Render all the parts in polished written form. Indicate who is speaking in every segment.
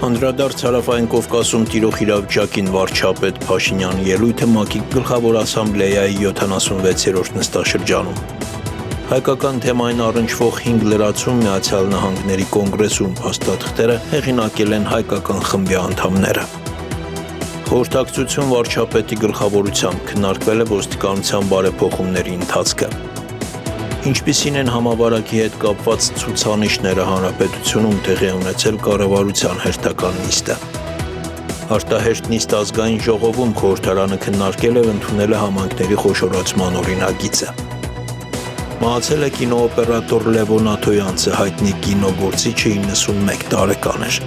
Speaker 1: Անդրադարձ Հարավային Կովկասում տիրող իրավիճակին վարչապետ Փաշինյանի ելույթը ՄԱԿ-ի Գլխավոր ասամբլեայի 76-րդ նստաշրջանում։ Հայկական թեմային առնչվող 5 լրացում Միացյալ Նահանգների կոնգրեսում փաստաթղթերը հեղինակել են հայկական խմբի անդամները։ Խորհրդակցություն վարչապետի գլխավորությամբ քննարկվել է ոստիկանության բարեփոխումների ընթացքը։ Ինչպիսին են համավարակի հետ կապված ցուցանիշները հանրապետությունում տեղի ունեցել կառավարության հերթական նիստը։ Արտահերթ նիստ ազգային ժողովում խորհրդարանը քննարկել եւ ընդունել է համայնքների խոշորացման օրինագիծը։ Մահացել է կինոօպերատոր Լևոն Աթոյանցը, հայտնի կինոգործիչը 91 տարեկան էր։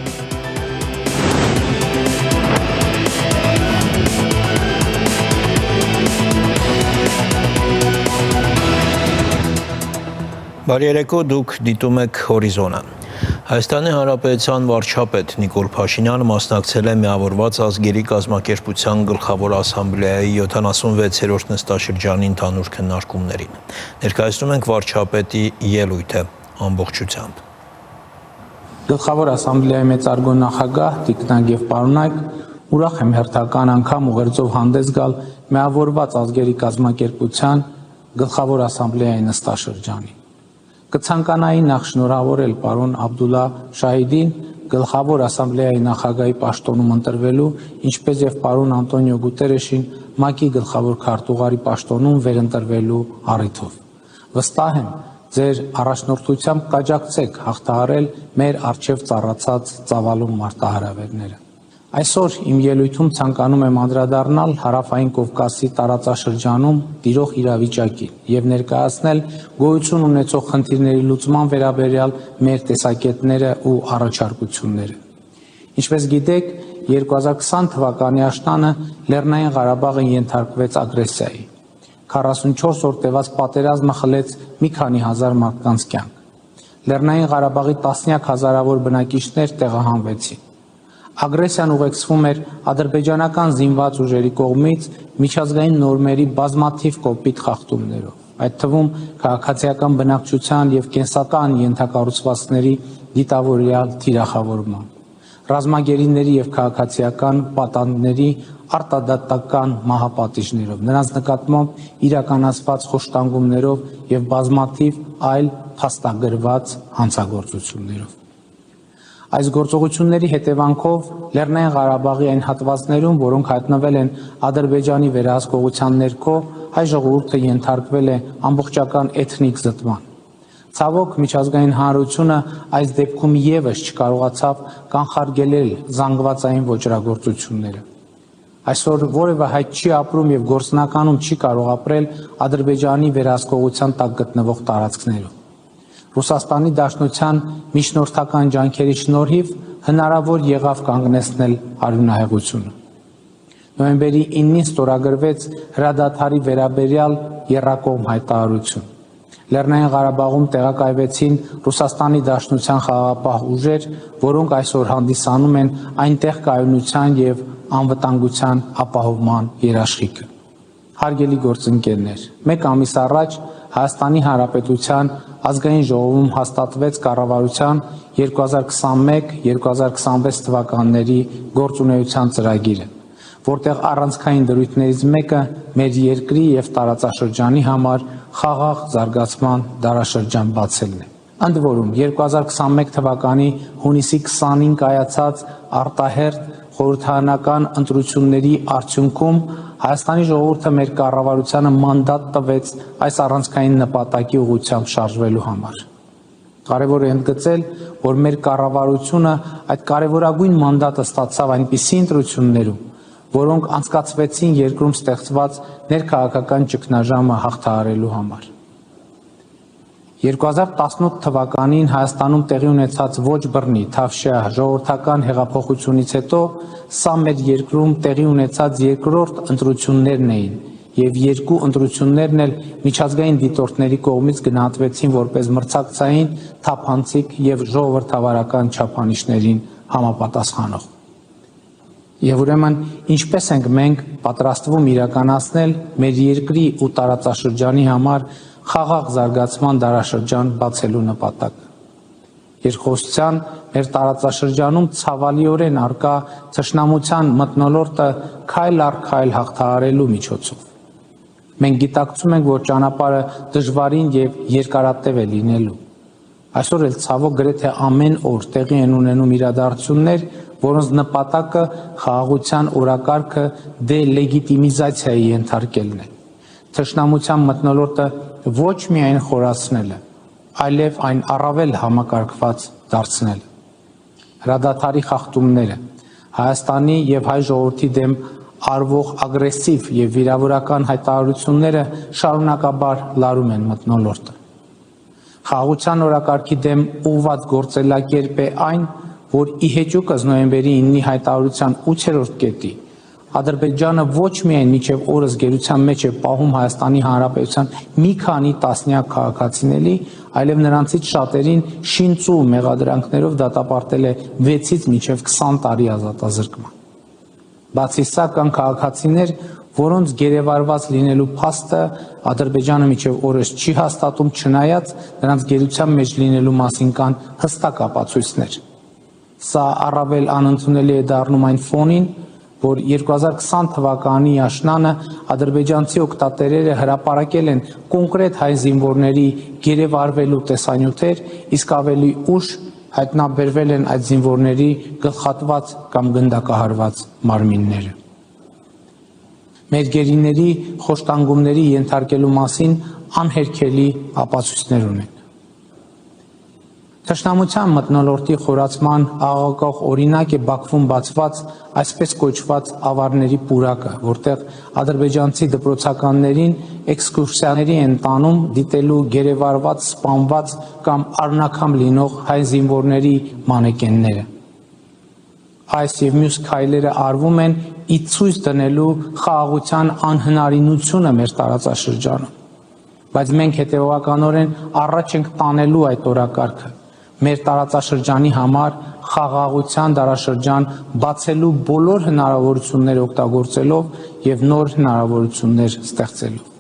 Speaker 1: Բարի երեկո, դուք դիտում եք Հորիզոնը։ Հայաստանի Հանրապետության վարչապետ Նիկոլ Փաշինյանը մասնակցել է Միավորված ազգերի կազմակերպության Գլխավոր ասամբլեայի 76-րդ նստաշրջանի ընդհանուր քննարկումներին։ Ներկայացնում ենք վարչապետի ելույթը ամբողջությամբ։
Speaker 2: Գլխավոր ասամբլեայի մեծարգո նախագահ Տիկնակ եւ պարոնայք, ուրախ եմ հերթական անգամ ուղերձով հանդես գալ Միավորված ազգերի կազմակերպության Գլխավոր ասամբլեայի նստաշրջանին։ Կցանկանայի նախ շնորհավորել պարոն Աբդուլլա Շահիդին Գլխավոր ասամբլեայի նախագահի պաշտոնում ընտրվելու, ինչպես եւ պարոն Անտոնիո Գուտերեշին ՄԱԿ-ի գլխավոր քարտուղարի պաշտոնում վերընտրվելու առիթով։ Վստահ եմ, ձեր առաջնորդությամբ կաջակցեք հաղթահարել մեր առջև ծառացած ծավալուն մարտահրավերները։ Այսօր իմ ելույթում ցանկանում եմ անդրադառնալ Հարավային Կովկասի տարածաշրջանում տիրող իրավիճակին եւ ներկայացնել գոյություն ունեցող խնդիրների լուծման վերաբերյալ մեր տեսակետները ու առաջարկությունները։ Ինչպես գիտեք, 2020 թվականի աշնանը Լեռնային Ղարաբաղը ենթարկվեց ագրեսիայի։ 44 օր տևած պատերազմը խլեց մի քանի հազար մարդկանց կյանք։ Լեռնային Ղարաբաղի տասնյակ հազարավոր բնակիչներ տեղահանվեցին։ Ագրեսիան ուղեկցվում էր ադրբեջանական զինված ուժերի կողմից միջազգային նորմերի բազմաթիվ կոպիտ խախտումներով, այդ թվում քաղաքացիական բնակչության եւ կենսական ենթակառուցվածքների դիտավորյալ թիրախավորման, ռազմագերիների եւ քաղաքացիական պատանդների արտադատական մահապատիժներով, նրանց նկատմամբ իրականացված խոշտանգումներով եւ բազմաթիվ այլ փաստագրված հանցագործություններով։ Այս գործողությունների հետևանքով Լեռնային Ղարաբաղի այն հատվածներում, որոնք հայտնվել են Ադրբեջանի վերահսկողության ներքո, հայ ժողովուրդը ենթարկվել է ամբողջական էթնիկ զտման։ Ցավոք, միջազգային հանրությունը այս դեպքում եւս չկարողացավ կանխարգելել զանգվածային ոճրագործությունները։ Այսօր որևէ հայ չի ապրում եւ գործնականում չի կարող ապրել Ադրբեջանի վերահսկողության տակ գտնվող տարածքներում։ Ռուսաստանի Դաշնության միջնորդական ջանքերի շնորհիվ հնարավոր եղավ կանգնեցնել արյունահեղությունը։ Նոյեմբերի 9-ին ստորագրվեց հրադադարի վերաբերյալ եռակողմ հայտարարություն։ Լեռնային Ղարաբաղում տեղակայվեցին Ռուսաստանի Դաշնության խաղաղապահ ուժեր, որոնք այսօր հանդիսանում են այնտեղ կայունության եւ անվտանգության ապահովման երաշխիքը։ Հարգելի գործընկերներ, մեկ ամիս առաջ Հայաստանի Հանրապետության ազգային ժողովում հաստատվեց կառավարության 2021-2026 թվականների գործունեության ծրագիրը, որտեղ առանցքային դրույթներից մեկը մեր երկրի եւ տարածաշրջանի համար խաղաղ զարգացման դարաշրջան բացելն է։ Ընդ որում 2021 թվականի հունիսի 20-ին կայացած արտահերթ խորհրդարանական ընտրությունների արդյունքում Հայաստանի ժողովուրդը մեր կառավարությանը մանդատ տվեց այս առանցքային նպատակի ուղղությամբ շարժվելու համար։ Կարևոր է ընդգծել, որ մեր կառավարությունը այդ կարևորագույն մանդատը ստացավ այնպիսի ընտրություններում, որոնք անցկացվեցին երկրում ստեղծված ներքաղաքական ճգնաժամը հաղթահարելու համար։ 2018 թվականին Հայաստանում տեղի ունեցած ոչ բռնի թավշյա ժողովրդական հեղափոխությունից հետո սա մեր երկրում տեղի ունեցած երկրորդ ընտրություններն էին եւ երկու ընտրություններն էլ միջազգային դիտորդների կողմից գնահատվեցին որպես մրցակցային, թափանցիկ եւ ժողովրդավարական չափանիշներին համապատասխանող։ Եվ ուրեմն ինչպես ենք մենք պատրաստվում իրականացնել մեր երկրի ու տարածաշրջանի համար խաղաղ զարգացման դարաշրջան բացելու նպատակ։ Երկխոսության մեր տարածաշրջանում ցավալիորեն արկա թշնամության մթնոլորտը քայլ առ քայլ հաղթահարելու միջոցով։ Մենք գիտակցում ենք, որ ճանապարհը դժվարին եւ երկարատև է լինելու։ Այսօր էլ ցավոք գրեթե ամեն օր տեղի են ունենում իրադարձություններ, որոնց նպատակը խաղաղության օրակարգը դելեգիտիմիզացիայի ենթարկելն է։ Թշնամության մթնոլորտը ոչ միայն խորացնելը, այլև այն առավել համակարգված դարձնելը։ Հրադադարի խախտումները, Հայաստանի եւ հայ ժողովրդի դեմ արվող ագրեսիվ եւ վիրավորական հայտարարությունները շարունակաբար լարում են մթնոլորտը։ Խաղաղության օրակարգի դեմ ուղղված գործելակերպ է այն, որ ի հեճուկս նոյեմբերի 9-ի հայտարարության 8-րդ կետի Ադրբեջանը ոչ միայն մինչև օրս գերության մեջ է պահում Հայաստանի Հանրապետության մի քանի տասնյակ քաղաքացիների, այլև նրանցից շատերին շինծու մեղադրանքներով դատապարտել է 6-ից մինչև 20 տարի ազատազրկման։ Բացի սա կան քաղաքացիներ, որոնց գերեվարված լինելու փաստը Ադրբեջանը մինչև օրս չի հաստատում, չնայած նրանց գերության մեջ լինելու մասին կան հստակ ապացույցներ։ Սա առավել անընդունելի է դառնում այն ֆոնին, որ 2020 թվականի աշնանը ադրբեջանցի օգտատերերը հրապարակել են կոնկրետ հայ զինվորների գերեվարվելու տեսանյութեր, իսկ ավելի ուշ հայտնաբերվել են այդ զինվորների գլխատված կամ գնդակահարված մարմինները։ Մեր գերիների խոշտանգումների ենթարկելու մասին անհերքելի ապացույցներ ունեն։ Թշնամության մթնոլորտի խորացման աղաղակող օրինակ է Բաքվում բացված այսպես կոչված ավարների պուրակը, որտեղ ադրբեջանցի դպրոցականներին էքսկուրսիաների են տանում դիտելու գերեվարված, սպանված կամ առնակամ լինող հայ զինվորների մանեկենները։ Այս եւ մյուս քայլերը արվում են ի ցույց դնելու խաղաղության անհնարինությունը մեր տարածաշրջանում։ Բայց մենք հետևողականորեն առաջ ենք տանելու այդ օրակարգը։ Մեր տարածաշրջանի համար խաղաղության դարաշրջան բացելու բոլոր հնարավորությունները օգտագործելով եւ նոր հնարավորություններ ստեղծելով։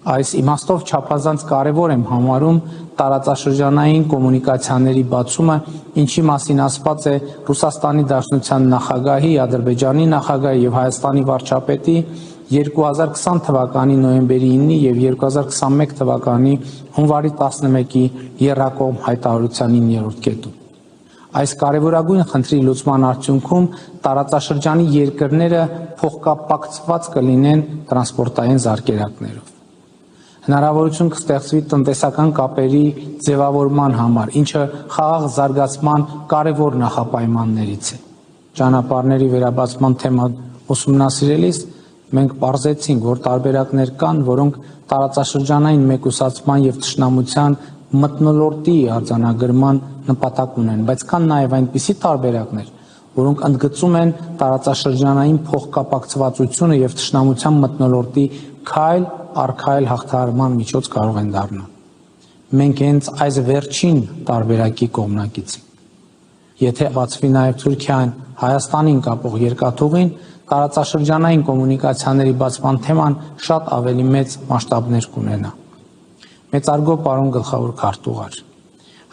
Speaker 2: Այս իմաստով չափազանց կարևոր եմ համարում տարածաշրջանային կոմունիկացիաների բացումը, ինչի մասին ասված է Ռուսաստանի Դաշնության նախագահի, Ադրբեջանի նախագահի եւ Հայաստանի վարչապետի 2020 թվականի նոյեմբերի 9-ի եւ 2021 թվականի հունվարի 11-ի եռակողմ հայտարարության 9-րդ կետում։ Այս կարևորագույն խնդրի լուծման արդյունքում տարածաշրջանի երկրները փոխկապակցված կլինեն տրանսպորտային զարկերակներով։ Հնարավորություն կստեղծվի տնտեսական կապերի ձևավորման համար, ինչը խաղաղ զարգացման կարևոր նախապայմաններից է։ Ճանապարհների վերաբացման թեման ուսումնասիրելիս մենք պարզեցինք, որ տարբերակներ կան, որոնք տարածաշրջանային մեկուսացման եւ թշնամության մթնոլորտի արձանագրման նպատակ ունեն, բայց կան նաեւ այնպիսի տարբերակներ, որոնք ընդգծում են տարածաշրջանային փոխկապակցվածությունը եւ թշնամության մթնոլորտի քայլ առ քայլ հաղթահարման միջոց կարող են դառնալ։ Մենք հենց այս վերջին տարբերակի կողմնակից ենք։ Եթե բացվի նաեւ Թուրքիան Հայաստանին կապող երկաթուղին, տարածաշրջանային կոմունիկացիաների բացման թեման շատ ավելի մեծ մասշտաբներ կունենա։ Մեծարգո պարոն գլխավոր քարտուղար,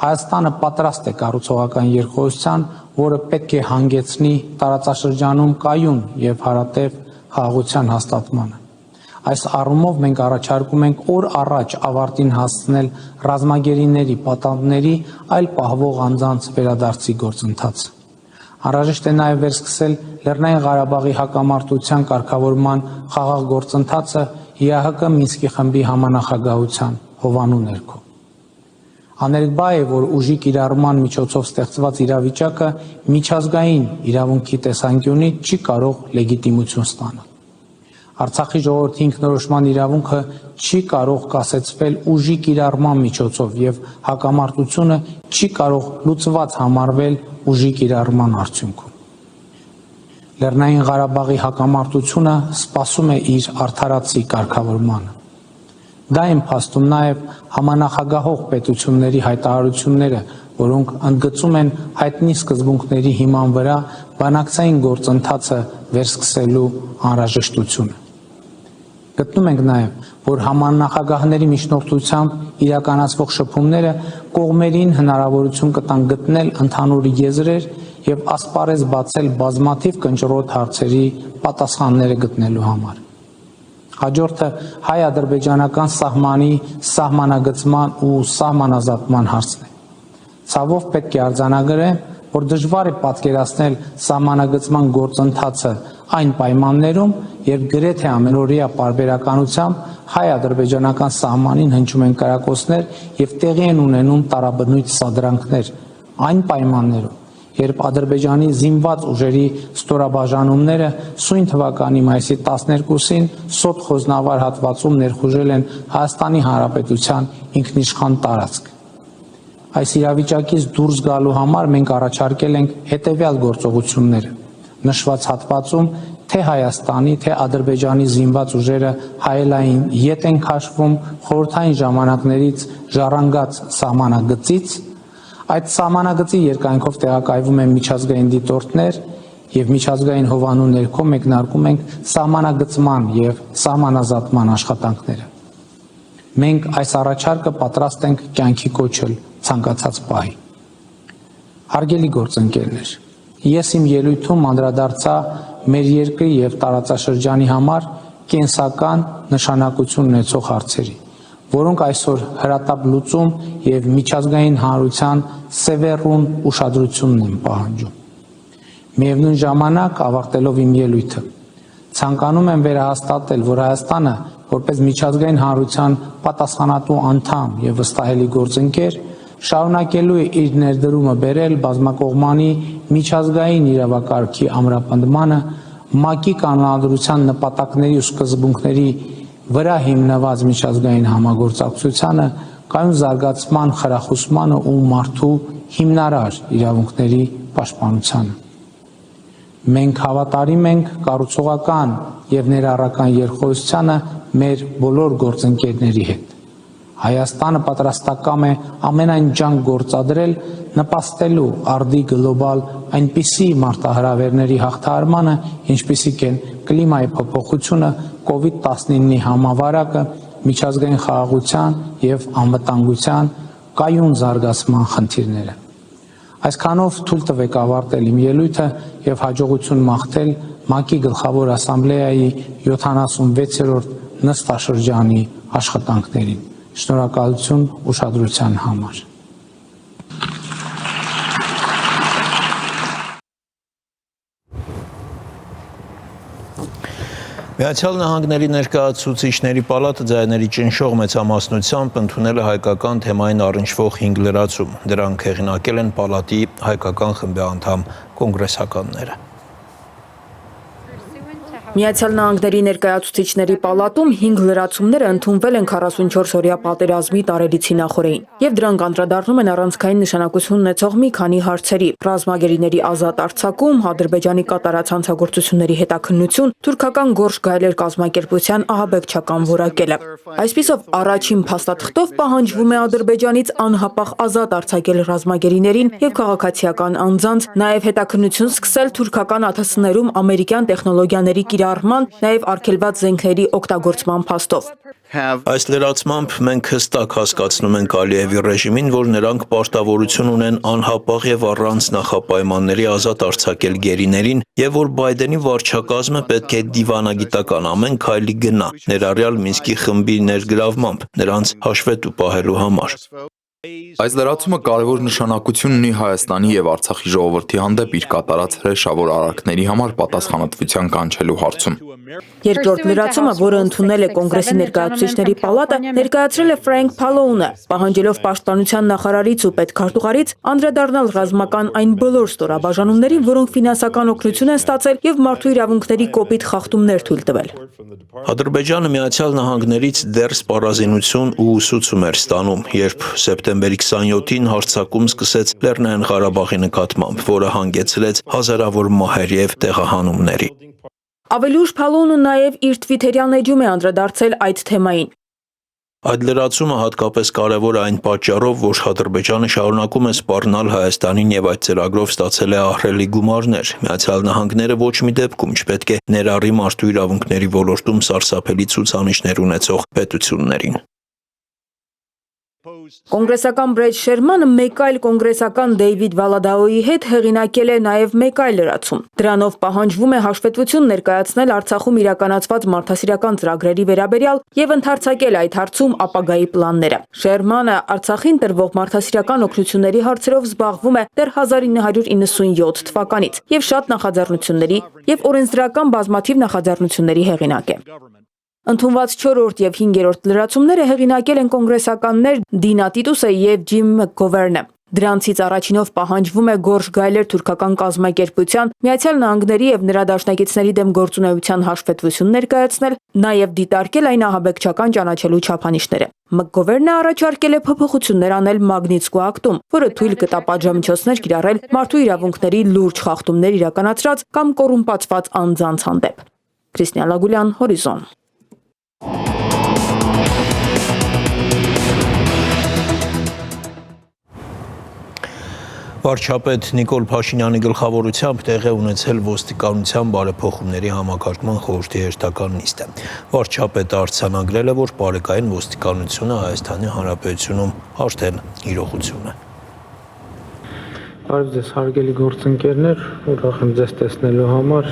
Speaker 2: Հայաստանը պատրաստ է կառուցողական երկխոսության, որը պետք է հանգեցնի տարածաշրջանում կայուն եւ հարատև խաղաղության հաստատմանը։ Այս առումով մենք առաջարկում ենք օր առաջ ավարտին հասցնել ռազմագերիների, պատանդների, այլ պահվող անձանց վերադարձի գործընթացը։ Անհրաժեշտ է նաև վերսկսել Լեռնային Ղարաբաղի հակամարտության կարգավորման խաղաղ գործընթացը ՀՀԿ Մինսկի խմբի համանախագահության հովանու ներքո։ Աներկբա է, որ ուժի կիրառման միջոցով ստեղծված իրավիճակը միջազգային իրավունքի տեսանկյունից չի կարող լեգիտիմություն ստանալ։ Արցախի ժողովրդի ինքնորոշման իրավունքը չի կարող կասեցվել ուժի կիրառման միջոցով եւ հակամարտությունը չի կարող լուծված համարվել ուժի կիրառման արդյունքում։ Լեռնային Ղարաբաղի հակամարտությունը սպասում է իր արդարացի կարգավորմանը։ Դա են փաստում նաև համանախագահող պետությունների հայտարարությունները, որոնք ընդգծում են հայտնի սկզբունքների հիման վրա բանակցային գործընթացը վերսկսելու անհրաժեշտությունը։ Գտնում ենք նաև, որ համանախագահների միջնորդությամբ իրականացվող շփումները կողմերին հնարավորություն կտան գտնել ընդհանուր եզրեր եւ ասպարեզ բացել բազմաթիվ կնճռոտ հարցերի պատասխանները գտնելու համար։ Հաջորդը հայ-ադրբեջանական սահմանի սահմանագծման ու սահմանազատման հարցն է։ Ցավով պետք է արձանագրեմ, որ դժվար է պատկերացնել սահմանագծման գործընթացը այն պայմաններում, երբ գրեթե ամենօրյա պարբերականությամբ հայ-ադրբեջանական սահմանին հնչում են կրակոցներ եւ տեղի են ունենում տարաբնույթ սադրանքներ, այն պայմաններում, երբ Ադրբեջանի զինված ուժերի ստորաբաժանումները սույն թվականի մայիսի 12-ին Սոտ խոզնավար հատվածում ներխուժել են Հայաստանի Հանրապետության ինքնիշխան տարածք։ Այս իրավիճակից դուրս գալու համար մենք առաջարկել ենք հետևյալ գործողությունները։ Նշված հատվածում թե Հայաստանի, թե Ադրբեջանի զինված ուժերը հայելային ետ են քաշվում խորհրդային ժամանակներից ժառանգած սահմանագծից, այդ սահմանագծի երկայնքով տեղակայվում են միջազգային դիտորդներ եւ միջազգային հովանու ներքո մեկնարկում ենք սահմանագծման եւ սահմանազատման աշխատանքները։ Մենք այս առաջարկը պատրաստ ենք կյանքի կոչել ցանկացած պահի։ Հարգելի գործընկերներ, ես իմ ելույթում անդրադարձա մեր երկրի եւ տարածաշրջանի համար կենսական նշանակություն ունեցող հարցերի, որոնք այսօր հրատապ լուծում եւ միջազգային հանրության սևեռուն ուշադրությունն են պահանջում։ Միևնույն ժամանակ, ավարտելով իմ ելույթը, ցանկանում եմ վերահաստատել, որ Հայաստանը, որպես միջազգային հանրության պատասխանատու անդամ եւ վստահելի գործընկեր, շարունակելու է իր ներդրումը բերել բազմակողմանի միջազգային իրավակարգի ամրապնդմանը, ՄԱԿ-ի կանոնադրության նպատակների ու սկզբունքների վրա հիմնված միջազգային համագործակցությանը, կայուն զարգացման խրախուսմանը ու մարդու հիմնարար իրավունքների պաշտպանությանը։ Մենք հավատարիմ ենք կառուցողական եւ ներառական երկխոսությանը մեր բոլոր գործընկերների հետ։ Հայաստանը պատրաստակամ է ամենայն ջանք գործադրել նպաստելու արդի գլոբալ այնպիսի մարտահրավերների հաղթահարմանը, ինչպիսիք են կլիմայի փոփոխությունը, COVID-19-ի համավարակը, միջազգային խաղաղության եւ անվտանգության կայուն զարգացման խնդիրները։ Այսքանով թույլ տվեք ավարտել իմ ելույթը եւ հաջողություն մաղթել ՄԱԿ-ի գլխավոր ասամբլեայի 76-րդ նստաշրջանի աշխատանքներին։ Շնորհակալություն ուշադրության համար։
Speaker 1: Միացյալ Նահանգների ներկայացուցիչների պալատը ձայների ճնշող մեծամասնությամբ ընդունել է հայկական թեմային առնչվող 5 լրացում։ Դրանք հեղինակել են պալատի հայկական խմբի անդամ կոնգրեսականները։
Speaker 3: Միացյալ Նահանգների ներկայացուցիչների պալատում 5 լրացումները ընդունվել են 44-օրյա պատերազմի տարելիցի նախօրեին, եւ դրանք անդրադառնում են առանցքային նշանակություն ունեցող մի քանի հարցերի՝ ռազմագերիների ազատ արձակում, Ադրբեջանի կատարած հանցագործությունների հետաքննություն, թուրքական գորշ գայլեր կազմակերպության ահաբեկչական որակելը։ Այսպիսով, առաջին փաստաթղթով պահանջվում է Ադրբեջանից անհապաղ ազատ արձակել ռազմագերիներին եւ քաղաքացիական անձանց, նաեւ հետաքննություն սկսել թուրքական ԱԹՍ-ներում ամերիկյան տեխնոլոգիաների կիրառման, նաև արգելված զենքերի օգտագործման փաստով։
Speaker 1: Այս լրացմամբ մենք հստակ հասկացնում ենք Ալիևի ռեժիմին, որ նրանք պարտավորություն ունեն անհապաղ եւ առանց նախապայմանների ազատ արձակել գերիներին եւ որ Բայդենի վարչակազմը պետք է դիվանագիտական ամեն քայլի գնա, ներառյալ Մինսկի խմբի ներգրավմամբ, նրանց հաշվետու պահելու համար։
Speaker 4: Այս լրացումը կարևոր նշանակություն ունի Հայաստանի եւ Արցախի ժողովրդի հանդեպ իր կատարած հրեշավոր արարքների համար պատասխանատվության կանչելու հարցում։
Speaker 3: Երկրորդ լրացումը, որը ընդունել է Կոնգրեսի ներկայացուցիչների պալատը, ներկայացրել է Ֆրենկ Փալոունը, պահանջելով պաշտպանության նախարարից ու պետքարտուղարից անդրադառնալ ռազմական այն բոլոր ստորաբաժանումներին, որոնք ֆինանսական օգնություն են ստացել եւ մարդու իրավունքների կոպիտ խախտումներ թույլ տվել։
Speaker 1: Ադրբեջանը Միացյալ Նահանգներից դեռ սպառազինություն ու ուսուցում էր ստանում, երբ սեպտեմբերի 27-ին հարձակում սկսեց Լեռնային Ղարաբաղի նկատմամբ, որը հանգեցրեց հազարավոր մահերի եւ տեղահանումների։
Speaker 3: Ավելի ուշ Փալոունը նաև իր թվիթերյան էջում է անդրադարձել այդ թեմային։
Speaker 1: Այդ լրացումը հատկապես կարևոր է այն պատճառով, որ Ադրբեջանը շարունակում է սպառնալ Հայաստանին եւ այդ ծրագրով ստացել է ահռելի գումարներ։ Միացյալ Նահանգները ոչ մի դեպքում չպետք է ներառի մարդու իրավունքների ոլորտում սարսափելի ցուցանիշներ ունեցող պետություններին։
Speaker 3: Կոնգրեսական Բրեդ Շերմանը մեկ այլ կոնգրեսական Դեյվիդ Վալադաոյի հետ հեղինակել է նաև մեկ այլ լրացում։ Դրանով պահանջվում է հաշվետվություն ներկայացնել Արցախում իրականացված մարդասիրական ծրագրերի վերաբերյալ եւ ընդարձակել այդ հարցում ապագայի պլանները։ Շերմանը Արցախին տրվող մարդասիրական օգնությունների հարցերով զբաղվում է դեռ 1997 թվականից եւ շատ նախաձեռնությունների եւ օրենսդրական բազմաթիվ նախաձեռնությունների հեղինակ է։ Ընդունված 4-րդ եւ 5-րդ լրացումները հեղինակել են կոնգրեսականներ Դինա Տիտուսը եւ Ջիմ Մակգովերնը։ Դրանցից առաջինով պահանջվում է գորշ գայլեր թուրքական կազմակերպության, Միացյալ Նահանգների եւ նրա դաշնակիցների դեմ գործունեության հաշվետվություն ներկայացնել, նաեւ դիտարկել այն ահաբեկչական ճանաչելու չափանիշները։ Մակգովերնը առաջարկել է փոփոխություններ անել Մագնիտսկու ակտում, որը թույլ կտա պատժամիջոցներ կիրառել մարդու իրավունքների լուրջ խախտումներ իրականացրած կամ կոռումպացված անձանց հանդեպ։ Քրիստիան Լագուլյան, Հորիզոն։
Speaker 1: Վարչապետ Նիկոլ Փաշինյանի գլխավորությամբ տեղի ունեցել ոստիկանության բարեփոխումների համակարգման խորհրդի հերթական նիստը։ Վարչապետը արձանագրել է, որ բարեկային ոստիկանությունը Հայաստանի Հանրապետությունում արդեն իրողություն է։
Speaker 2: Բարև ձեզ հարգելի գործընկերներ, ուրախ եմ ձեզ տեսնելու համար։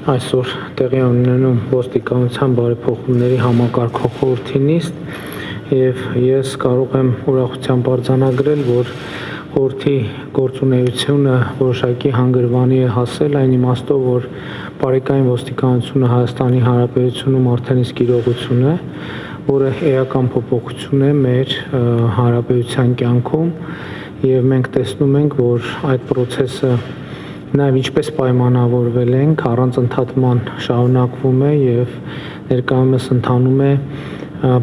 Speaker 2: Այսօր տեղի ունենում ոստիկանության բարեփոխումների համակարգող խորհրդի նիստ եւ ես կարող եմ ուրախությամբ արձանագրել, որ խորհրդի գործունեությունը որոշակի հանգրվանի է հասել այն իմաստով, որ բարեկային ոստիկանությունը Հայաստանի Հանրապետությունում արդեն իսկ իրողություն է, որը էական փոփոխություն է մեր հանրապետության կյանքում եւ մենք տեսնում ենք, որ այդ process-ը նաեւ ինչպես պայմանավորվել ենք, առանց ընդհատման շարունակվում է եւ ներկայումս ընթանում է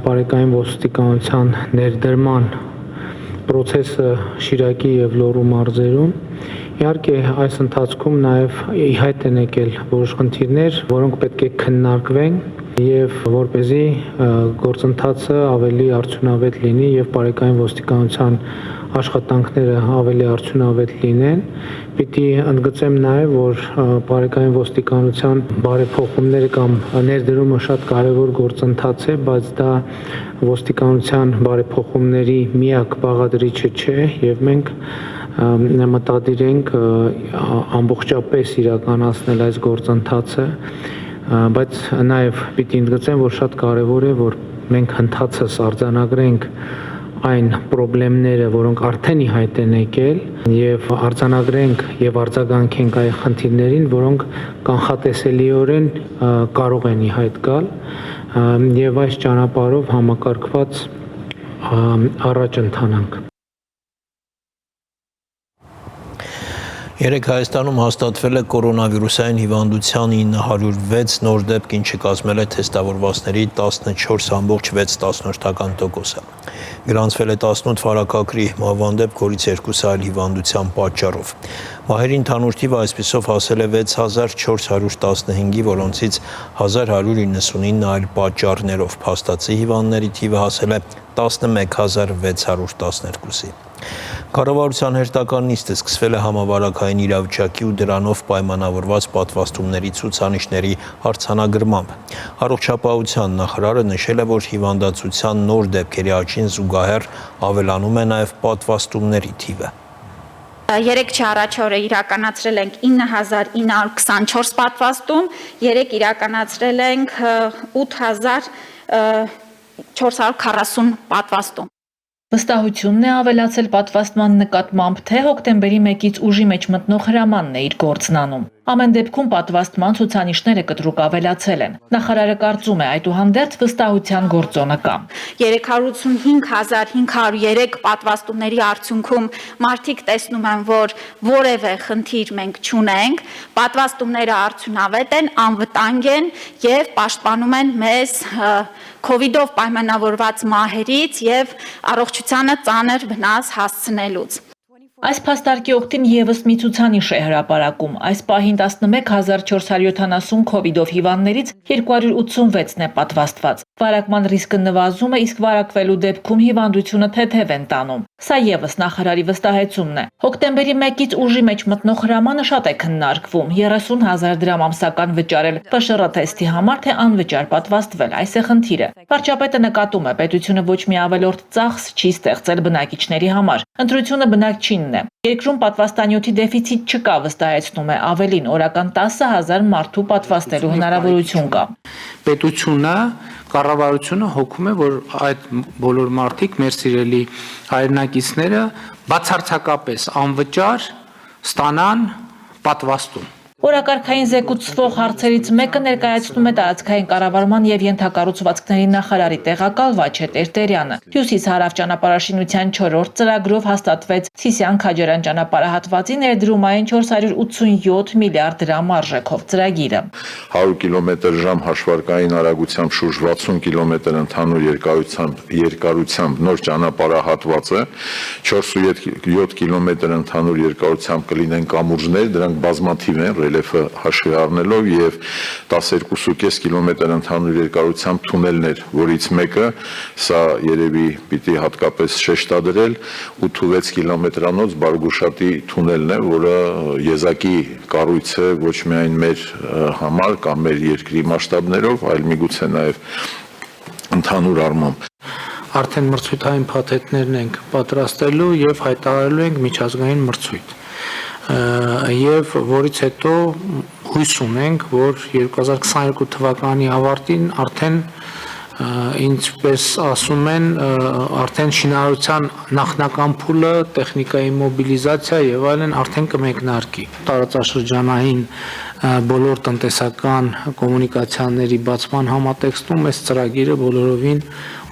Speaker 2: բարեկային ոստիկանության ներդրման process-ը Շիրակի եւ Լոռու մարզերում։ Իհարկե այս ընթացքում նաեւ ի հայտ են եկել որոշ խնդիրներ, որոնք պետք է քննարկվեն եւ որպեսզի գործընթացը ավելի արդյունավետ լինի եւ բարեկային ոստիկանության աշխատանքները ավելի արդյունավետ լինեն, պիտի ընդգծեմ նաև, որ բարեկային ոստիկանության բարեփոխումները կամ ներդրումը շատ կարևոր գործընթաց է, բայց դա ոստիկանության բարեփոխումների միակ բաղադրիչը չէ եւ մենք մտադիր ենք ամբողջապես իրականացնել այս գործընթացը, բայց նաև պիտի ընդգծեմ, որ շատ կարևոր է, որ մենք ընթացս արձանագրենք այն խնդիրները, որոնք արդեն ի հայտ են եկել եւ արձանագրենք եւ արձագանքենք այն խնդիրներին, որոնք կանխատեսելիորեն կարող են ի հայտ գալ եւ այս ճանապարհով համակարգված առաջ ընթանանք։
Speaker 1: Երեկ Հայաստանում հաստատվել է կորոնավիրուսային հիվանդության 906 նոր դեպք, ինչը կազմել է թեստավորվածների 14.6%-ը։ Գրանցվել է 18 վարակագրի մահվան դեպք, որից 200 այլ հիվանդության պատճառով։ Մահերի ընդհանուր թիվը այսպիսով հասել է 6415-ի, որոնցից 1199 այլ պատճառներով։ Փաստացի հիվանդների թիվը հասել է 11612-ի։ Կառավարության հերթական նիստը սկսվել է համավարակային իրավիճակի ու դրանով պայմանավորված պատվաստումների ցուցանիշների արձանագրմամբ։ Առողջապահության նախարարը նշել է, որ հիվանդացության նոր դեպքերի աճին զուգահեռ ավելանում է նաև պատվաստումների թիվը։
Speaker 5: Երեկ չառաջ օրը իրականացրել ենք 9924 պատվաստում, երեկ իրականացրել ենք 8440 պատվաստում։
Speaker 6: Վստահությունն է ավելացել պատվաստման նկատմամբ, թե հոկտեմբերի 1-ից ուժի մեջ մտնող հրամանն է իր գործն անում։ Ամեն դեպքում պատվաստման ցուցանիշները կտրուկ ավելացել են։ Նախարարը կարծում է, այդուհանդերձ վստահության գործոնը կա։
Speaker 5: 385503 պատվաստումների արդյունքում մարդիկ տեսնում են, որ որևէ խնդիր մենք չունենք, պատվաստումները արդյունավետ են, անվտանգ են եւ պաշտպանում են մեզ COVID-ով պայմանավորված մահերից եւ առողջությանը ծանր վնաս հասցնելուց։
Speaker 6: Այս փաստարկի օգտին եւս մի ցուցանիշ է հրապարակում։ Այս պահին 11470 COVID-ով հիվանդներից 286-ն է պատվաստված։ Վարակման ռիսկը նվազում է, իսկ վարակվելու դեպքում հիվանդությունը թեթև են տանում։ Սա եւս նախարարի վստահեցումն է։ Հոկտեմբերի 1-ից ուժի մեջ մտնող հրամանը շատ է քննարկվում։ 30,000 դրամ ամսական վճարել ՊՇՌ թեստի համար, թե անվճար պատվաստվել, այս է խնդիրը։ Վարչապետը նկատում է, պետությունը ոչ մի ավելորդ ծախս չի ստեղծել բնակիչների համար։ Ընտրությունը բնակչինն է։ Երկրում պատվաստանյութի դեֆիցիտ չկա, վստահեցնում է, ավելին օրական 10,000 մարդու պատվաստելու հնարավորություն կա։
Speaker 2: Պետությունը, կառավարությունը հոգում է, որ այդ բոլոր մարդիկ, մեր սիրելի հայրենակիցները, բացարձակապես անվճար ստանան պատվաստում։
Speaker 6: Օրակարգային զեկուցվող հարցերից մեկը ներկայացնում է տարածքային կառավարման եւ ենթակառուցվածքների նախարարի տեղակալ Վաչե Տերտերյանը։ Հյուսիս-հարավ ճանապարհաշինության 4-րդ ծրագրով հաստատվեց Սիսիան-Քաջարյան ճանապարհահատվածի ներդրումային 487 միլիարդ դրամ արժեքով ծրագիրը։
Speaker 7: 100 կմ/ժ հաշվարկային արագությամբ շուրջ 60 կմ ընդհանուր երկարությամբ նոր ճանապարհահատվածը, 407 կմ ընդհանուր երկարությամբ կլինեն կամուրջներ, դրանք բազմաթիվ են, ռելիեֆը հաշվի առնելով, եւ 12.5 կմ ընդհանուր երկարությամբ թունելներ, որից մեկը սա երևի պիտի հատկապես շեշտադրել 8-6 կիլոմետրանոց Բարգուշատի թունելն է, որը եզակի կառույց է ոչ միայն մեր համար կամ մեր երկրի մասշտաբներով, այլ միգուցե նաեւ ընդհանուր առմամբ։
Speaker 2: Արդեն մրցույթային փաթեթներն ենք պատրաստելու եւ հայտարարելու ենք միջազգային մրցույթ։ Եվ որից հետո հույս ունենք, որ 2022 թվականի ավարտին արդեն ինչպես ասում են, արդեն շինարարության նախնական փուլը, տեխնիկայի մոբիլիզացիա եւ այլն արդեն կմեկնարկի։ Տարածաշրջանային բոլոր տնտեսական կոմունիկացիաների բացման համատեքստում այս ծրագիրը բոլորովին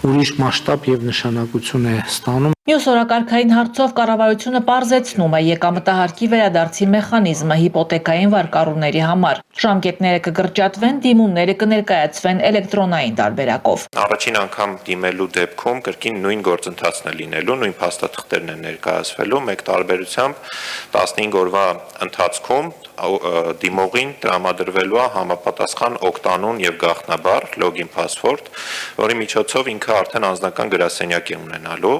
Speaker 2: ուրիշ մասշտաբ եւ նշանակություն է ստանում։
Speaker 6: Մյուս օրակարգային հարցով կառավարությունը պարզեցնում է եկամտահարկի վերադարձի մեխանիզմը հիպոթեկային վարկառուների համար։ Ժամկետները կգրջատվեն, դիմումները կներկայացվեն էլեկտրոնային տարբերակով։
Speaker 8: Առաջին անգամ դիմելու դեպքում կրկին նույն գործընթացն է լինելու, նույն փաստաթղթերն են ներկայացվելու, մեկ տարբերությամբ 15 օրվա ընթացքում դիմողին տրամադրվելու է համապատասխան օգտանուն եւ գաղտնաբար login password, որի միջոցով ինքը արդեն անձնական գրասենյակ է ունենալու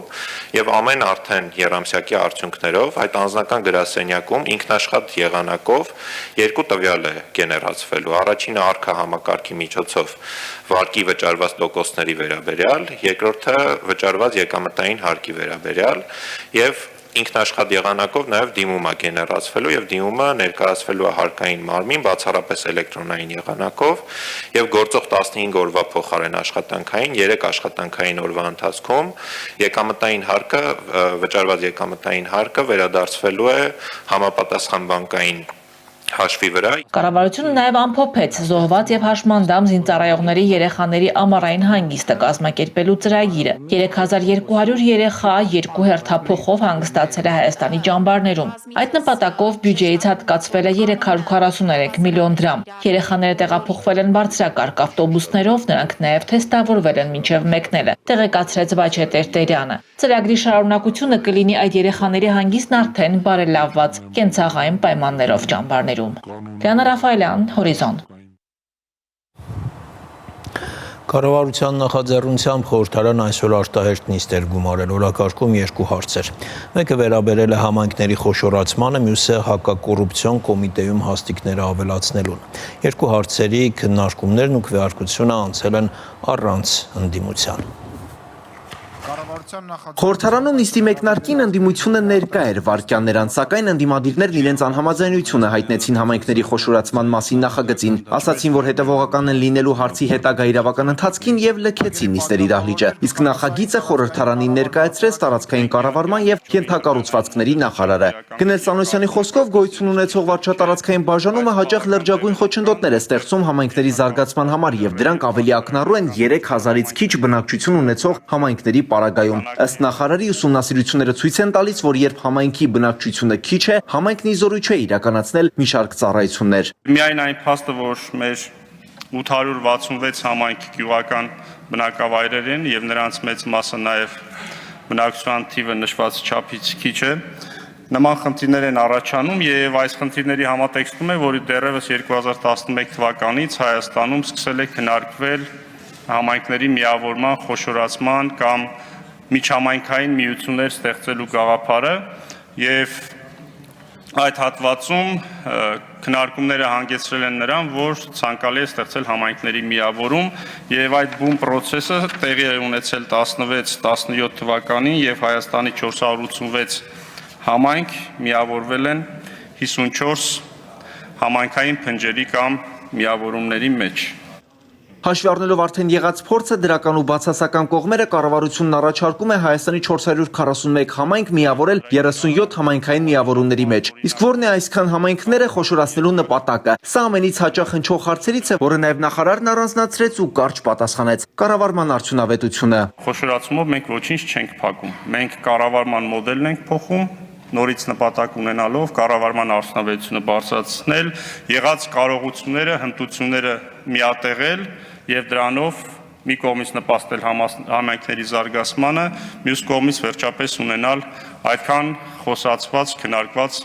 Speaker 8: եւ ամեն արդեն երամսյակի արդյունքներով այդ անձնական գրասենյակում ինքնաշխատ եղանակով երկու տվյալ է գեներացվելու։ Առաջինը արքա համակարգի միջոցով վարկի վճարված տոկոսների վերաբերյալ, երկրորդը վճարված եկամտային հարկի վերաբերյալ եւ ինքնաշխատ եղանակով նաև դիմում է գեներացվելու եւ դիմումը ներկայացվելու է հարկային մարմին բացառապես էլեկտրոնային եղանակով եւ գործող 15 օրվա փոխարեն աշխատանքային 3 աշխատանքային օրվա ընթացքում եկամտային հարկը վճարված եկամտային հարկը վերադարձվելու է համապատասխան բանկային հաշվի վրա։
Speaker 6: Կառավարությունը նաև ամփոփեց զոհված եւ հաշմանդամ զինծառայողների երեխաների ամառային հանգիստը կազմակերպելու ծրագիրը։ 3200 երեխա 2 հերթափոխով հանգստացել է Հայաստանի ճամբարներում։ Այդ նպատակով բյուջեից հատկացվել է 343 միլիոն դրամ։ Երեխաները տեղափոխվել են բարձրակարգ ավտոբուսներով, նրանք նաև թեստավորվել են մինչև մեկնելը, տեղեկացրեց Վաչե Տերտերյանը։ Ծրագրի շարունակությունը կլինի այդ երեխաների հանգիստն արդեն բարելավված կենցաղային պայմաններով ճամբարներում։ Լիանա Ռաֆայելյան, Հորիզոն։
Speaker 1: Կառավարության նախաձեռնությամբ խորհրդարան այսօր արտահերթ նիստ էր գումարել, օրակարգում երկու հարցեր։ Մեկը վերաբերել է համայնքների խոշորացմանը, մյուսը հակակոռուպցիոն կոմիտեում հաստիքները ավելացնելուն։ Երկու հարցերի քննարկումներն ու քվեարկությունը անցել են առանց ընդդիմության։
Speaker 9: Խորհրդարանում նիստի մեկնարկին ընդդիմությունը ներկա էր վայրկյաններ անց, սակայն ընդդիմադիրներն իրենց անհամաձայնությունը հայտնեցին համայնքների խոշորացման մասին նախագծին, ասացին, որ հետևողական են լինելու հարցի հետագա իրավական ընթացքին եւ լքեցին նիստերի դահլիճը։ Իսկ նախագիծը խորհրդարանին ներկայացրեց տարածքային կառավարման եւ ենթակառուցվածքների նախարարը։ Գնել Սանոսյանի խոսքով գոյություն ունեցող վարչատարածքային բաժանումը հաճախ լրջագույն խոչընդոտներ է ստեղծում համայնքների զարգացման համար եւ դրանք ավելի ակնառու են 3000-ից քիչ բնակչություն ունեցող համայնքների պարագայում։ Ըստ նախարարի ուսումնասիրությունները ցույց են տալիս, որ երբ համայնքի բնակչությունը քիչ է, համայնքն իզորու չէ իրականացնել մի շարք ծառայություններ։
Speaker 10: Միայն այն փաստը, որ մեր 866 համայնքի գյուղական բնակավայրեր են եւ նրանց մեծ մասը նաեւ բնակչության թիվը նշված չափից քիչ է, նման խնդիրներ են առաջանում եւ այս խնդիրների համատեքստում է, որի դեռևս 2011 թվականից Հայաստանում սկսել է քննարկվել համայնքների միավորման, խոշորացման կամ միջհամայնքային միություններ ստեղծելու գաղափարը եւ այդ հատվածում քննարկումները հանգեցրել են նրան, որ ցանկալի է ստեղծել համայնքների միավորում եւ այդ բուն process-ը տեղի է ունեցել 16-17 թվականին եւ Հայաստանի 486 համայնք միավորվել են 54 համայնքային փնջերի կամ միավորումների մեջ։
Speaker 9: Հաշվի առնելով արդեն եղած փորձը, դրական ու բացասական կողմերը կառավարությունն առաջարկում է Հայաստանի 441 համայնք միավորել 37 համայնքային միավորումների մեջ։ Իսկ որն է այսքան համայնքները խոշորացնելու նպատակը։ Սա ամենից հաճախ հնչող հարցերից է, որը նաև նախարարն առանձնացրեց ու կարճ պատասխանեց։ Կառավարման արդյունավետությունը։
Speaker 10: Խոշորացումով մենք ոչինչ չենք փակում։ Մենք կառավարման մոդելն ենք փոխում, նորից նպատակ ունենալով կառավարման արդյունավետությունը բարձրացնել, եղած կարողությունները, հմտությունները միատեղել եւ դրանով մի կողմից նպաստել համայնքների զարգացմանը, մյուս կողմից վերջապես ունենալ այդքան խոսացված, քննարկված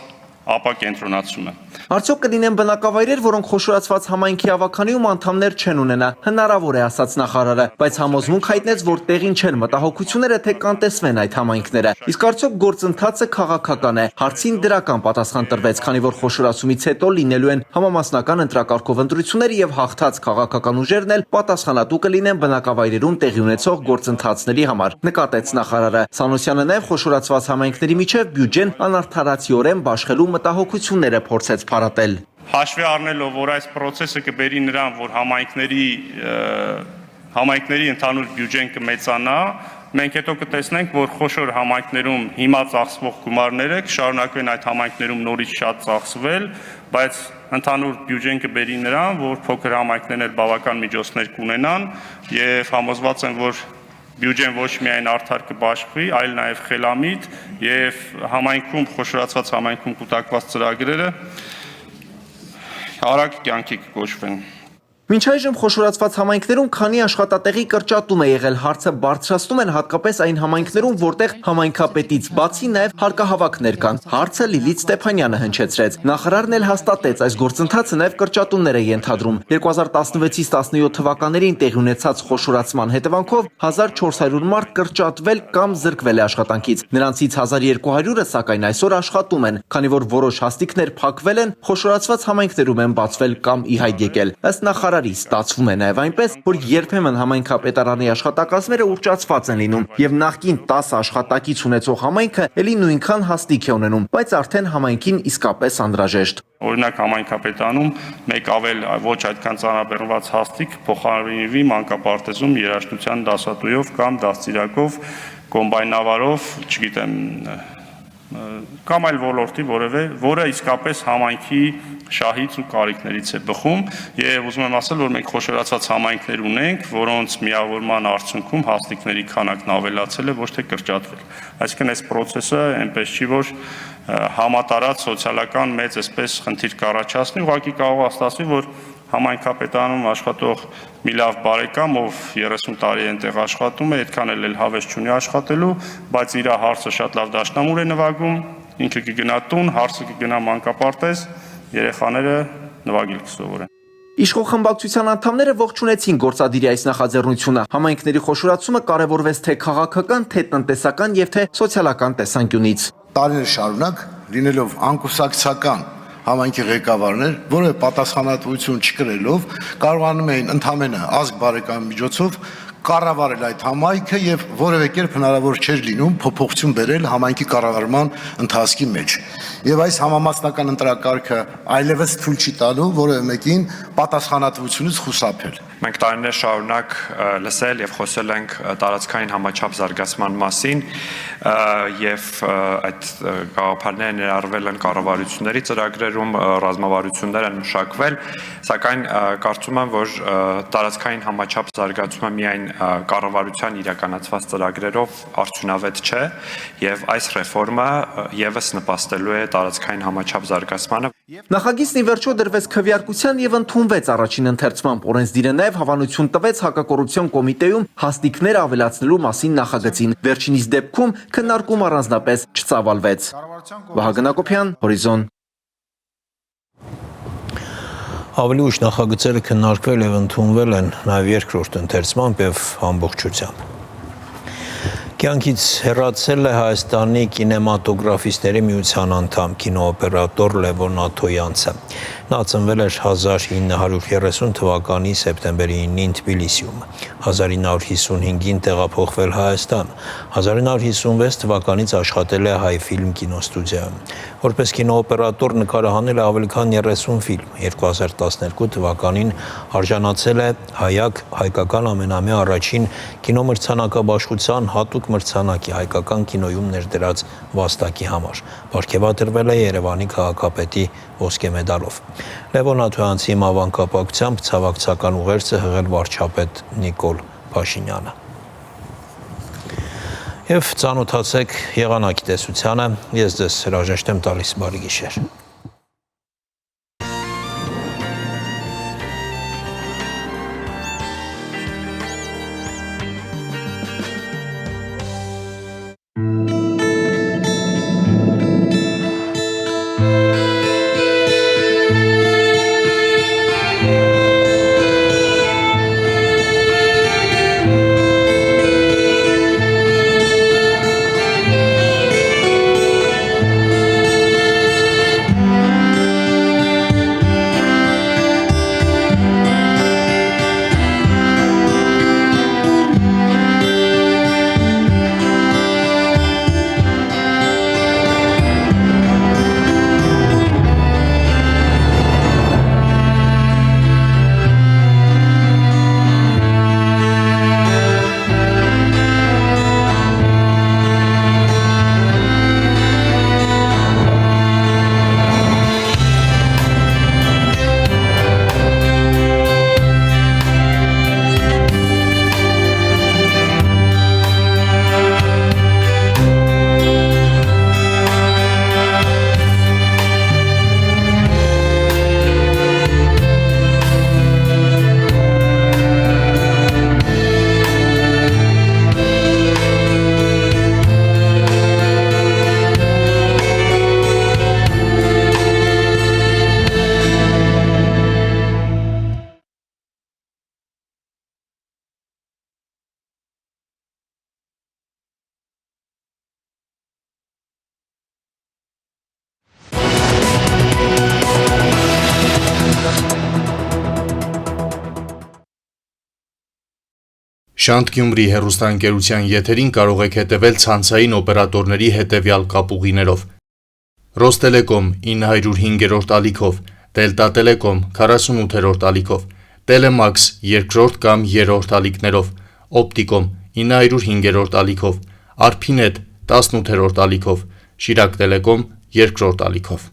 Speaker 10: ապակենտրոնացումը։
Speaker 9: Արդյոք կլինեն բնակավայրեր, որոնք խոշորացված համայնքի ավականիում անդամներ չեն ունենա։ Հնարավոր է, ասաց նախարարը, բայց համոզմունք հայտնեց, որ տեղին չեն մտահոգությունները, թե կանտեսվեն այդ համայնքները։ Իսկ արդյոք գործընթացը քաղաքական է։ Հարցին դրական պատասխան տրվեց, քանի որ խոշորացումից հետո լինելու են համամասնական ընտրակարգով ընտրություններ եւ հաղթած քաղաքական ուժերն էլ պատասխանատու կլինեն բնակավայրերում տեղի ունեցող գործընթացների համար, նկատեց նախարարը։ Սանոսյանը նաև խոշորացված համայնքների միջև բյուջեն անարդարացիորեն բաշխելու մտահոգությունները փորձեց փարատել։
Speaker 10: Հաշվի առնելով, որ այս process-ը կբերի նրան, որ համայնքների ընդհանուր բյուջեն կմեծանա, մենք հետո կտեսնենք, որ խոշոր համայնքներում հիմա ծախսվող գումարները կշարունակվեն այդ համայնքներում նորից շատ ծախսվել, բայց ընդհանուր բյուջեն կբերի նրան, որ փոքր համայնքներն էլ բավական միջոցներ կունենան եւ համոզված եմ, որ բյուջեն ոչ միայն արդար կբաշխվի, այլ նաև խելամիտ եւ համայնքում խոշորացված համայնքում կուտակված ծրագրերը արագ կյանքի կկոչվեն։
Speaker 9: Մինչ այժմ խոշորացված համայնքներում քանի աշխատատեղի կրճատում է եղել, հարցը բարձրացնում են հատկապես այն համայնքներում, որտեղ համայնքապետից բացի նաև հարկահավաքներ կան։ Հարցը Լիլիթ Ստեփանյանը հնչեցրեց։ Նախարարն էլ հաստատեց, այս գործընթացը նաև կրճատումներ է ենթադրում։ 2016-ից 17 թվականներին տեղի ունեցած խոշորացման հետևանքով 1400 մարդ կրճատվել կամ զրկվել է աշխատանքից։ Նրանցից 1200-ը սակայն այսօր աշխատում են, քանի որ որոշ հաստիկներ փակվել են, խոշորացված համայնքներում են բացվել կամ ի հայտ եկել։ Ըստ նախարարի ստացվում է նաև այնպես, որ երբեմն համայնքապետարանի աշխատակազմերը ուռճացված են լինում եւ նախկին 10 աշխատակից ունեցող համայնքը ելի նույնքան հաստիկ է ունենում, բայց արդեն համայնքին իսկապես անհրաժեշտ։
Speaker 10: Օրինակ համայնքապետանում մեկ ավել ոչ այդքան ծանրաբեռնված հաստիկ փոխարինվի մանկապարտեզում երաժշտության դասատուով կամ դաստիարակով, կոմբայնավարով, չգիտեմ, կամ այլ ոլորտի որը իսկապես համայնքի շահից ու կարիքներից է բխում եւ ուզում եմ ասել, որ մենք խոշորացված համայնքներ ունենք, որոնց միավորման արդյունքում հաստիկների քանակն ավելացել է, ոչ թե կրճատվել։ Այսինքն այս process-ը այնպես չի, որ համատարած սոցիալական մեծ այսպես խնդիր կառաջացնի, ուղղակի կարող է ստացվի, որ համայնքապետանում աշխատող մի լավ բարեկամ, ով 30 տարի այնտեղ աշխատում է, այդքան էլ հավես չունի աշխատելու, բայց իր հարցը շատ լավ դաշնամուր է նվագում, ինքը կգնա տուն, հարցը կգնա մանկապարտեզ, երեխաները նվագել կսովորեն։
Speaker 9: Իշխող խմբակցության անդամները ողջունեցին գործադիրի այս նախաձեռնությունը։ Համայնքների խոշորացումը կարևորվեց թե քաղաքական, թե տնտեսական եւ թե սոցիալական տեսանկյունից։
Speaker 11: Տարիներ շարունակ լինելով անկուսակցական համայնքի ղեկավարներ, որը պատասխանատվություն չկրելով կարողանում էին ընդամենը ազգ բարեկամի միջոցով կառավարել այդ համայնքը եւ որևէ կերպ հնարավոր չէր լինում փոփոխություն բերել համայնքի կառավարման ընթացքի մեջ։ Եվ այս համամասնական ընտրակարգը այլևս թույլ չի տալու որևէ մեկին պատասխանատվությունից խուսափել։
Speaker 12: Մենք տարիներ շարունակ լսել եւ խոսել ենք տարածքային համաչափ զարգացման մասին եւ այդ գաղափարները ներառվել են կառավարությունների ծրագրերում, ռազմավարություններ են մշակվել, սակայն կարծում եմ, որ տարածքային համաչափ զարգացումը միայն կառավարության իրականացված ծրագրերով արդյունավետ չէ եւ այս ռեֆորմը եւս նպաստելու է տարածքային համաչափ զարգացմանը։
Speaker 9: Նախագիծն ի վերջո դրվեց քվեարկության եւ ընդունվեց առաջին ընթերցմամբ։ Օրենսդիրը նաև հավանություն տվեց հակակոռուպցիոն կոմիտեում հաստիքներ ավելացնելու մասին նախագծին։ Վերջինիս դեպքում քննարկում առանձնապես չծավալվեց։ Վահագն Ակոբյան, Հորիզոն։
Speaker 1: Ավելի ուշ նախագծերը քննարկվել եւ ընդունվել են նաեւ երկրորդ ընթերցմամբ եւ ամբողջությամբ։ Կյանքից հեռացել է Հայաստանի կինեմատոգրաֆիստների միության անդամ կինոօպերատոր Լևոն Աթոյանցը։ Նա ծնվել էր 1930 թվականի սեպտեմբերի 9-ին Թբիլիսիում։ 1955-ին տեղափոխվել Հայաստան։ 1956 թվականից աշխատել է Հայ ֆիլմ կինոստուդիայում։ Որպես կինոօպերատոր նկարահանել է ավելի քան 30 ֆիլմ։ 2012 թվականին արժանացել է Հայակ հայկական ամենամյա առաջին կինոմրցանակաբաշխության հատուկ մրցանակի հայկական կինոյում ներդրած վաստակի համար։ Պարգևատրվել է Երևանի քաղաքապետի ոսկե մեդալով։ Լևոն Աթոյանցի մահվան կապակցությամբ ցավակցական ուղերձ է հղել վարչապետ Նիկոլ Փաշինյանը։ Եվ ծանոթացեք եղանակի տեսությանը, ես ձեզ հրաժեշտ եմ տալիս, բարի գիշեր։
Speaker 13: Շանթ Գյումրի հեռուստաընկերության եթերին կարող եք հետևել ցանցային օպերատորների հետևյալ կապուղիներով. Ռոստելեկոմ 905-րդ ալիքով, Դելտա Տելեկոմ 48-րդ ալիքով, Տելեմաքս 2-րդ կամ 3-րդ ալիքներով, Օպտիկոմ 905-րդ ալիքով, Արփինետ 18-րդ ալիքով, Շիրակ Տելեկոմ 2-րդ ալիքով։